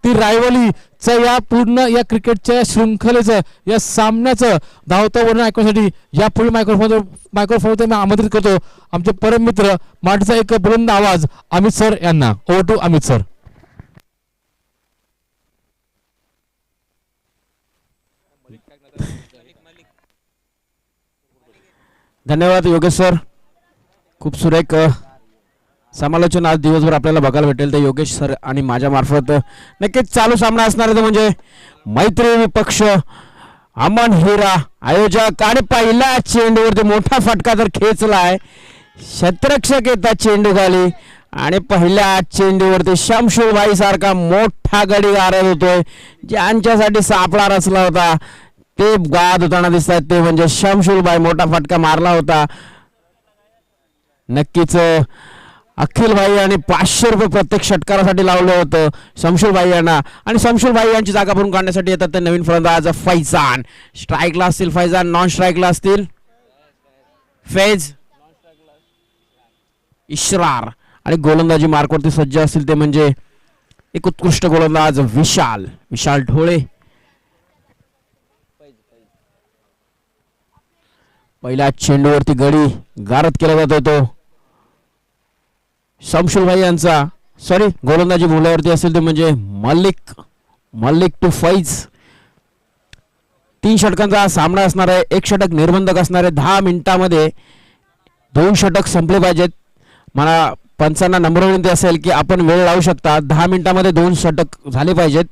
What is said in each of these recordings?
ती रायवलीचं या पूर्ण या क्रिकेटच्या शृंखलेचं या सामन्याचं धावतं वर्णन ऐकण्यासाठी या पुढील मायक्रोफोन मी आमंत्रित करतो आमचे परम मित्र माटीचा एक बुलंद आवाज अमित सर यांना. Over to Amit sir. धन्यवाद योगेश सर. खूप सुरेख समालोचन आज दिवसभर आपल्याला बघायला भेटेल. ते योगेश सर आणि माझ्या मार्फत नक्कीच चालू सामना असणार आहे. म्हणजे मैत्री विपक्ष अमन हिरा आयोजक आणि पहिल्या चेंडूवरती मोठा फटका तर खेचलाय. क्षेत्ररक्षक येतात चेंडू खाली आणि पहिल्या चेंडूवरती शमशुलभाई सारखा मोठा गडी गारत होतोय. ज्यांच्यासाठी सापळा रचला होता ते बाद होताना दिसतात ते म्हणजे शमशुलभाई. मोठा फटका मारला होता. नक्कीच अखिल भाई आणि 500 रुपये प्रत्येक षटकारासाठी लावलं होतं शमशुलभाई यांना. आणि शमशुलभाई यांची जागा भरून काढण्यासाठी येतात ते नवीन फलंदाज फैजान. स्ट्राईकला असतील फैजान, नॉन स्ट्राईकला असतील फैज, इशरार आणि गोलंदाजी मार्कवरती सज्ज असतील ते म्हणजे एक उत्कृष्ट गोलंदाज विशाल ढोळे. पहिल्या चेंडूवरती गडी गारद केला जातो तो शमशुलभाई यांचा. सॉरी, गोलंदाजी बोलावरती असेल ते म्हणजे मल्लिक टू फैज. 3 षटकांचा सामना असणार आहे. 1 षटक निर्बंधक असणार आहे. 10 मिनिटांमध्ये 2 षटक संपले पाहिजेत. मला पंचांना नंबर विनंती असेल की आपण वेळ लावू शकता. 10 मिनिटांमध्ये 2 षटक झाले पाहिजेत.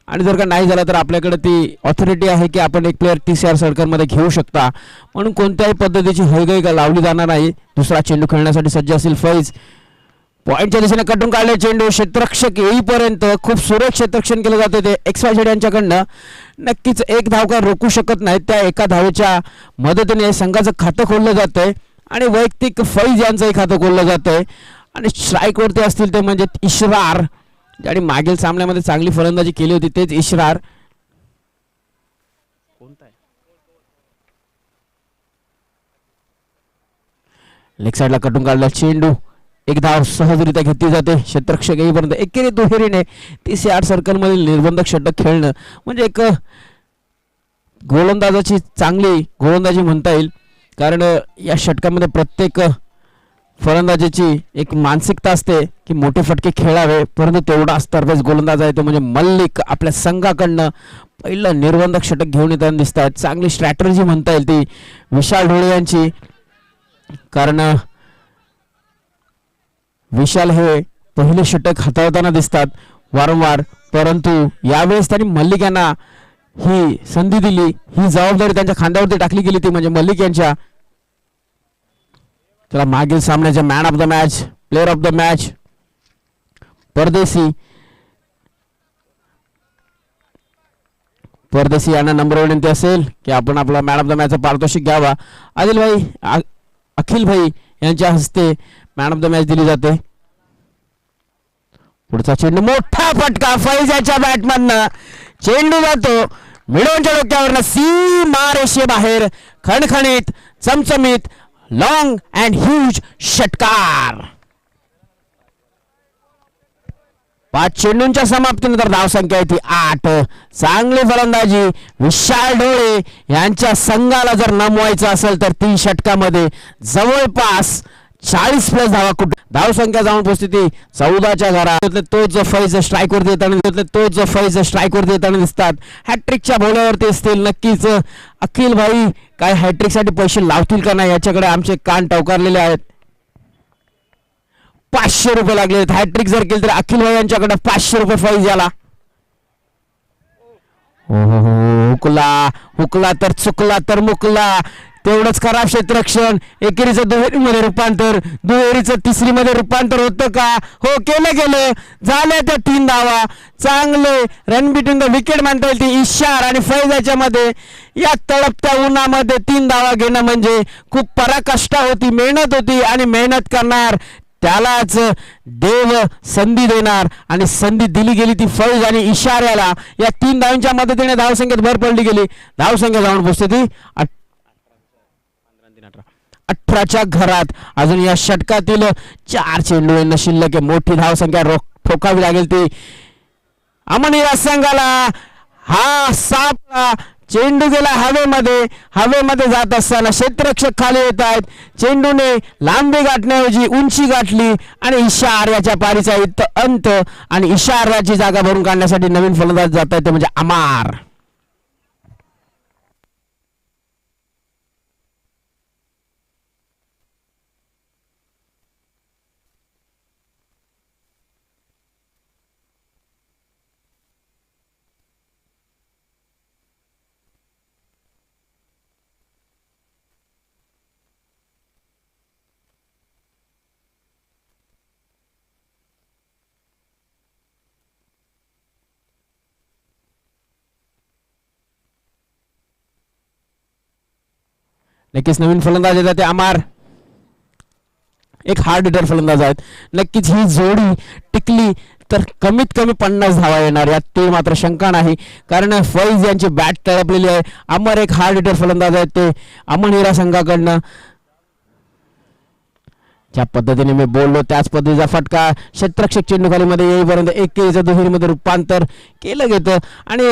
आणि जर का नाही झालं तर आपल्याकडे ती ऑथॉरिटी आहे की आपण एक प्लेअर TCR सर्कलमध्ये घेऊ शकता. म्हणून कोणत्याही पद्धतीची हयगय लावली जाणार नाही. दुसरा चेंडू खेळण्यासाठी सज्ज असेल फैज. पॉईंटच्या दिशेने कटून काढले चेंडू. क्षेत्ररक्षक येईपर्यंत खूप सुरेख क्षेत्ररक्षण केलं जाते ते XYZ यांच्याकडनं. नक्कीच एक धाव काय रोखू शकत नाही. त्या एका धावेच्या मदतीने संघाचं खातं खोललं जातंय आणि वैयक्तिक फैज यांचंही खातं खोललं जातंय. आणि स्ट्राईकवरती असतील ते म्हणजे इशरार, आणि मागील सामन्यामध्ये चांगली फलंदाजी केली होती तेच इशरार. लेग साईडला कटून काढला चेंडू. एक धाव सहजरित्या घेतली जाते. क्षेत्ररक्षक येईपर्यंत एकेरी दुहेरीने TCR सर्कल मधील निर्बंधक षटक खेळणं म्हणजे एक गोलंदाजाची चांगली गोलंदाजी म्हणता येईल. कारण या षटकामध्ये प्रत्येक फलंदाजीची एक मानसिकता असते की मोठे फटके खेळावे, परंतु तेवढा तरबेज गोलंदाज आहे तो म्हणजे मल्लिक. आपल्या संघाकडनं पहिलं निर्बंधक षटक घेऊन येताना दिसत आहेत. चांगली स्ट्रॅटर्जी म्हणता येईल ती विशाल ढोळे यांची. कारण विशाल हे पहिले षटक हाताळताना दिसतात वारंवार, परंतु यावेळेस त्यांनी मल्लिक यांना ही संधी दिली. ही जबाबदारी त्यांच्या खांद्यावरती टाकली गेली ती म्हणजे मल्लिक यांच्या. त्याला मागील सामन्याचे man of the match, player of the match परदेशी यांना नंबर विनंती असेल की आपण आपला मॅन ऑफ द मॅचचा पारितोषिक घ्यावा. अखिल भाई यांच्या हस्ते मॅन ऑफ द मॅच दिली जाते. पुढचा चेंडू मोठा फटका फैजाच्या बॅटमॅननं. चेंडू जातो मिडोनच्या डोक्यावरनं सीमा रेषेबाहेर. खणखणीत चमचमीत लॉंग अँड ह्यूज षटकार. 5 चेंडूंच्या समाप्तीनंतर धावसंख्या आहे ती 8. चांगली फलंदाजी विशाल ढोळे यांच्या संघाला जर नमवायचं असेल तर 3 षटकामध्ये जवळपास 40+ धावा धावसंख्या जाऊन पोहोचते ती 14च्या घरात. तोच फैज स्ट्राईकवरती येताना दिसतात. हॅट्रिकच्या भोवल्यावरती असतील. नक्कीच अखिल भाई काय हॅट्रिकसाठी पैसे लावतील का नाही याच्याकडे आमचे कान टवकारलेले आहेत. 500 रुपये लागले. हॅट्रिक जर केली तर अखिल भाई यांच्याकडे 500 रुपये फैज याला. हुकला तर चुकला तर मुकला. तेवढंच खराब क्षेत्ररक्षण. एकेरीचं दुहेरीमध्ये रूपांतर, दुहेरीचं तिसरीमध्ये रूपांतर होतं का? हो, केलं. झाल्या त्या 3 धावा. चांगले रन बिटवीन द विकेट म्हणता येईल ती इशार आणि फैजाच्या मध्ये. या तळपत्या उन्हामध्ये 3 धावा घेणं म्हणजे खूप पराकाष्ठा होती, मेहनत होती आणि मेहनत करणार त्यालाच देव संधी देणार आणि संधी दिली गेली ती फैज आणि इशाऱ्याला. या 3 धावांच्या मदतीने धावसंख्येत भर पडली गेली. धावसंख्या जाऊन पोहोचते ती 18च्या घरात. अजून या षटकातील 4 चेंडू शिल्लक. मोठी धावसंख्या ठोकावी लागेल ती अमन या संघाला हा सापळा, चेंडू गेला हवेमध्ये, हवेमध्ये जात असताना क्षेत्ररक्षक खाली येत आहेत. चेंडूने लांबी गाठण्याऐवजी उंची गाठली आणि इशार याच्या पारीचा इथं अंत. आणि इशार याची जागा भरून काढण्यासाठी नवीन फलंदाज जात आहेत, ते म्हणजे अमार. नक्कीच नवीन फलंदाज येतात ते अमार, एक हार्ड हिटर फलंदाज आहेत. नक्कीच ही जोडी टिकली तर कमीत कमी 50 धावा येणार, यात ते मात्र शंका नाही, कारण फैज यांची बॅट तळपलेली आहे. अमर एक हार्ड हिटर फलंदाज आहेत, ते अमन हिरा संघाकडनं. ज्या पद्धतीने मी बोललो त्याच पद्धतीचा फटका क्षेत्ररक्षक चेंडूखालीमध्ये येईपर्यंत एक दुहेरीमध्ये रूपांतर केलं गेलं आणि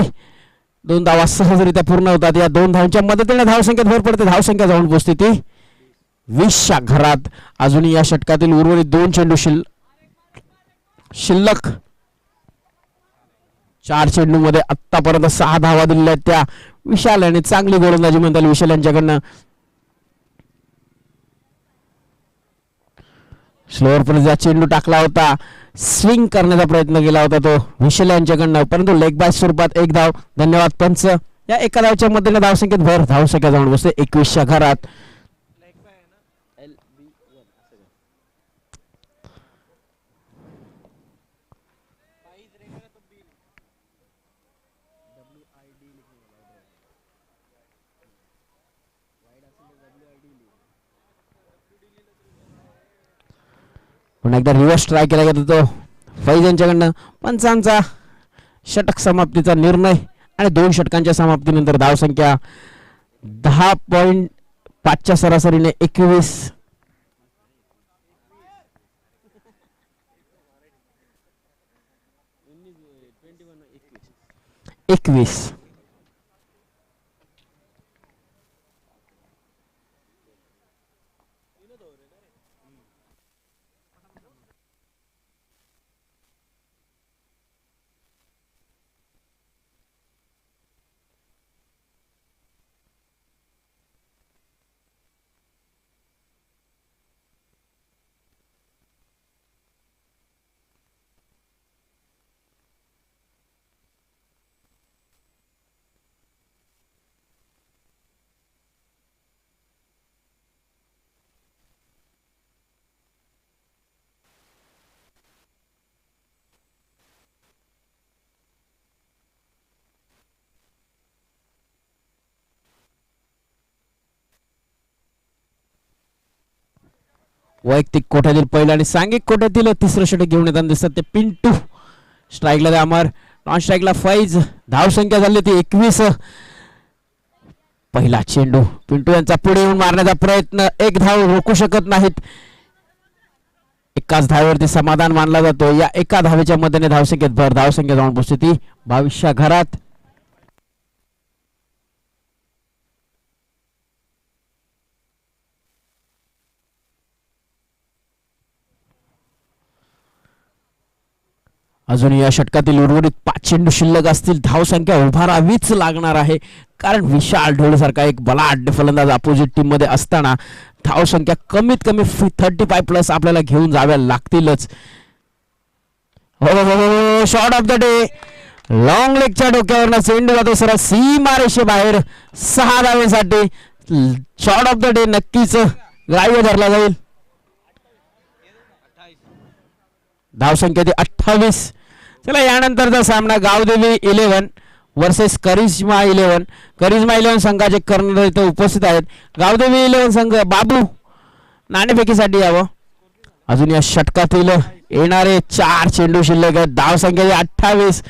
2 धावा सहजरित्या पूर्ण होतात. या 2 धावांच्या मदतीने धावसंख्येत भर पडते, धावसंख्या जाऊन पोहोचते ती 20च्या घरात. अजूनही या षटकातील उर्वरित 2 चेंडू शिल्लक. 4 चेंडूमध्ये आतापर्यंत 6 धावा दिलेल्या आहेत त्या विशाल आणि चांगली गोलंदाजी म्हणता येईल विशाल यांच्याकडनं. स्लोअर पर्यंत चेंडू टाकला होता, स्विंग करण्याचा प्रयत्न केला होता तो विशाल यांच्याकडनं, परंतु लेग बाय स्वरूपात 1 धाव. धन्यवाद पंच. या एका धावच्या मदतीने धावसंख्येत भर, धावसंख्या जाऊन बसते 21च्या घरात. पुन्हा एकदा रिव्हर्स ट्राय केला गेला तो फैज यांच्याकडनं. पंचांचा षटक समाप्तीचा निर्णय आणि 2 षटकांच्या समाप्तीनंतर धावसंख्या 10.5च्या सरासरीने 21. वैयक्तिक कोट्यातील पहिलं आणि सांघिक कोट्यातील 3रं षटक घेऊन येताना दिसतात ते पिंटू. स्ट्राईकला ते अमर, नॉन स्ट्राईकला फैज. धावसंख्या झाली ती 21. पहिला चेंडू पिंटू यांचा पुढे येऊन मारण्याचा प्रयत्न, 1 धाव रोखू शकत नाहीत. एकाच धावेवरती समाधान मानला जातो. या एका धावेच्या मदतीने धावसंख्येत भर, धावसंख्या जाऊन पोहोचते ती 22च्या घरात. अजून या षटकातील उर्वरित 5 चेंडू शिल्लक असतील. धावसंख्या उभारावीच लागणार आहे, कारण विशाल ढोळेसारखा एक बलाढ्य फलंदाज अपोजिट टीम मध्ये असताना धावसंख्या कमीत कमी 35+ आपल्याला घेऊन जाव्या लागतीलच. हो, shot of the day. Long लेगच्या डोक्यावरनं चेंडू जातो सरळ सीमारेषे बाहेर 6 धावेसाठी. शॉट ऑफ द डे नक्कीच ग्राह्य धरला जाईल. धावसंख्या ती 28. चला यानंतरचा सामना गावदेवी 11 वर्सेस करिश्मा 11. करिश्मा 11 संघाचे कर्णधार इथे उपस्थित आहेत. गावदेवी 11 संघ बाबू नाणेफेकीसाठी यावं. अजून या षटकातील येणारे 4 चेंडू शिल्लक आहेत. धावसंख्या 28.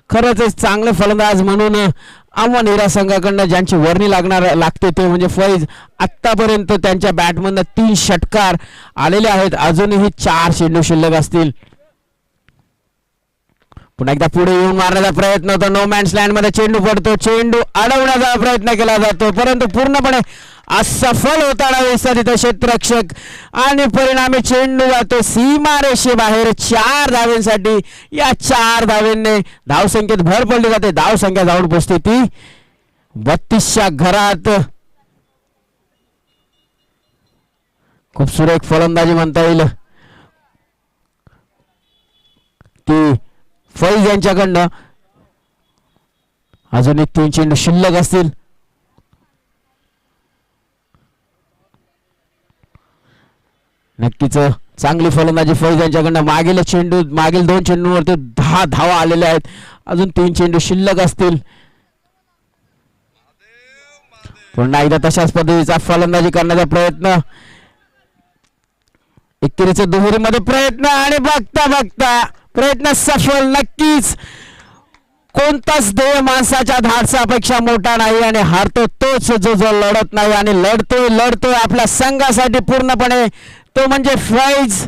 खरंच चांगले फलंदाज म्हणून अमन हिरा संघाकडनं ज्यांची वर्णी लागते ते म्हणजे फैज. आतापर्यंत त्यांच्या बॅटमधनं 3 षटकार आलेले आहेत. अजूनही 4 चेंडू शिल्लक असतील. पुन्हा एकदा पुढे येऊन मारण्याचा प्रयत्न होतो. नो मॅन्स लँड मध्ये चेंडू पडतो. चेंडू अडवण्याचा प्रयत्न केला जातो परंतु पूर्णपणे असफल होताना दिसतात तिथे क्षेत्ररक्षक आणि परिणामी चेंडू जातो सीमारेषेबाहेर 4 धावांसाठी. या 4 धावांनी धावसंख्येत भर पडली जाते. धावसंख्या जाऊन पोचते ती 32च्या घरात. खूप सुरेख फलंदाजी म्हणता येईल ती फैज यांच्याकडनं. अजून एक 3 चेंडू शिल्लक असतील. नक्कीच चांगली फलंदाजी फैज यांच्याकडनं. मागील 2 चेंडूंवरती 10 धावा आलेल्या आहेत. अजून 3 चेंडू शिल्लक असतील. पुन्हा एकदा तशाच पद्धतीचा फलंदाजी करण्याचा प्रयत्न. एकेरीचे दुहेरीमध्ये प्रयत्न आणि बघता बघता प्रयत्न सफल. नक्कीच कोणताच ध्येय माणसाच्या धाडसापेक्षा मोठा नाही आणि हारतो तोच जो लढत नाही आणि लढतोय आपल्या संघासाठी पूर्णपणे तो म्हणजे फैज.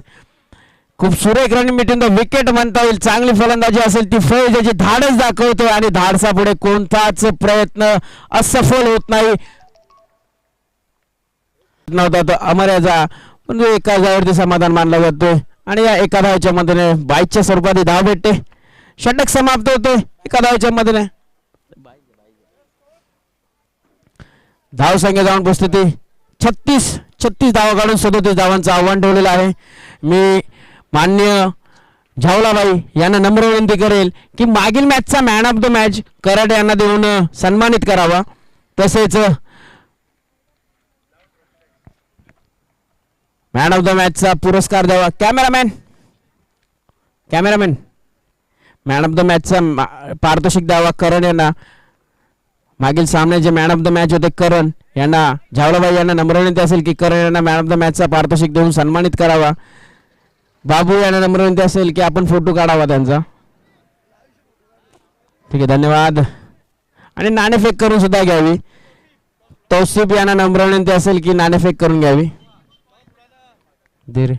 खूप सुरेख रनिंग मिटून द विकेट म्हणता येईल. चांगली फलंदाजी असेल ती फैज याची धाडस दाखवतोय आणि धाडसापुढे कोणताच प्रयत्न असफल होत नाही. नव्हता तो अमर याचा पण एका जागेवरती समाधान मानला जातोय आणि या एका धावेच्या मदतीने 22च्या स्वरूपात धाव भेटते. षटक समाप्त होते एका धावेच्या मदतीने. धाव संख्या जाऊन पोचते ती 36 धावा काढून 37 धावांचं आव्हान ठेवलेलं आहे. मी मान्य झावलाबाई यांना नम्र विनंती करेल की मागील मॅचचा man of the match Karad यांना देऊन सन्मानित करावा. तसेच मॅन ऑफ द मॅचचा पुरस्कार द्यावा. कॅमेरामॅन मॅन ऑफ द मॅचचा पारितोषिक द्यावा करण यांना. मागील सामन्याचे मॅन ऑफ द मॅच होते करण यांना. झावलाबाई यांना नम्र विनंती असेल की करण यांना मॅन ऑफ द मॅचचा पारितोषिक देऊन सन्मानित करावा. बाबू यांना नम्र विनंती असेल की आपण फोटो काढावा त्यांचा. ठीक आहे धन्यवाद. आणि नाणेफेक करून सुद्धा घ्यावी. तौसिफ यांना नम्र विनंती असेल की नाणेफेक करून घ्यावी. धीर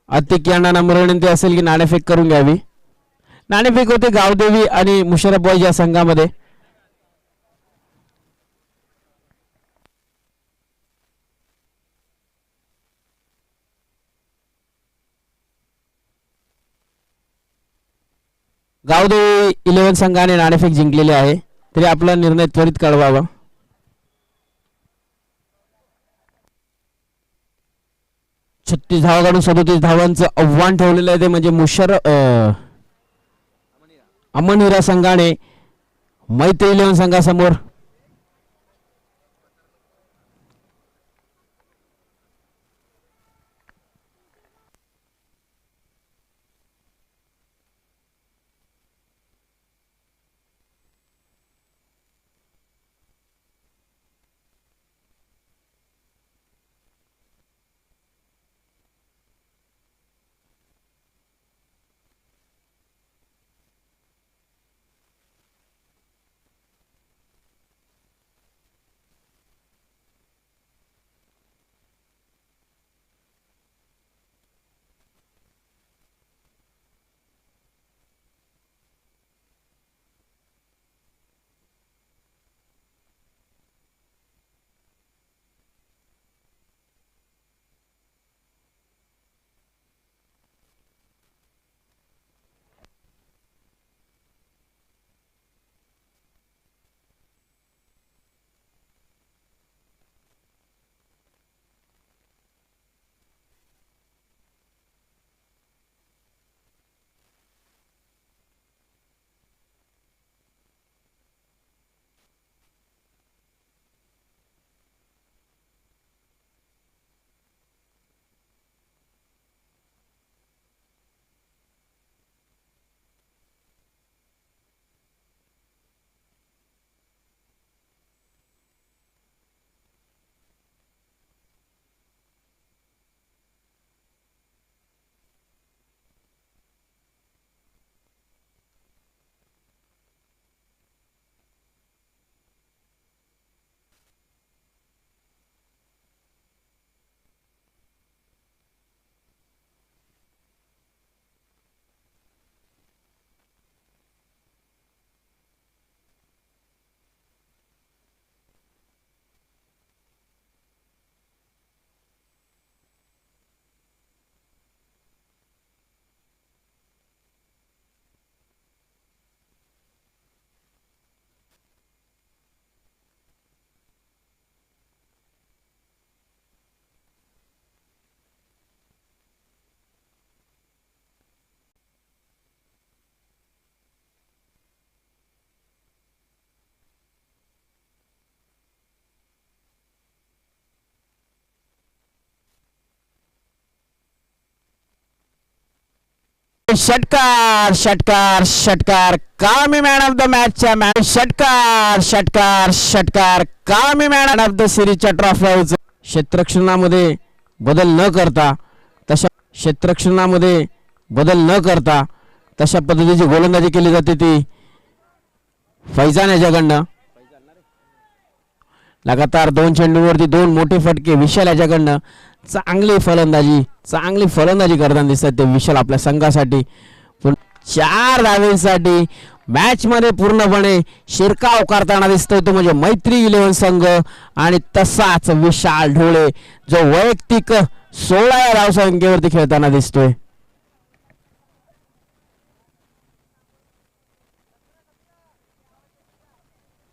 अतिक यांना नम्र विनंती असेल की नाणेफेक करून घ्यावी. नाणेफेक होते गावदेवी आणि मुशरफ बॉयज या संघामध्ये. गावदेवी 11 संघाने नाणेफेक जिंकलेले आहे तरी आपला निर्णय त्वरित कळवावा. 36 धावा काढून 37 धावांचं आव्हान ठेवलेलं आहे ते म्हणजे अमन हिरा संघाने मैत्री 11 संघासमोर. षटकार षटकार षटकार कामी मॅन ऑफ द मॅचच्या मॅच षटकार षटकार षटकार कामी मॅन ऑफ द सिरीजच्या ट्रॉफी क्षेत्ररक्षणामध्ये बदल न करता तशा पद्धतीची गोलंदाजी केली जाते ती फैजान याच्याकडनं. लगातार 2 चेंडूवरती 2 मोठे फटके विशाल याच्याकडनं. चांगली फलंदाजी करताना दिसतात ते विशाल आपल्या संघासाठी. 4 धावेसाठी मॅच मध्ये पूर्णपणे शिरकाव करताना दिसतोय तो म्हणजे मैत्री 11 संघ. आणि तसाच विशाल ढोळे जो वैयक्तिक 16 या धावसंख्येवरती खेळताना दिसतोय.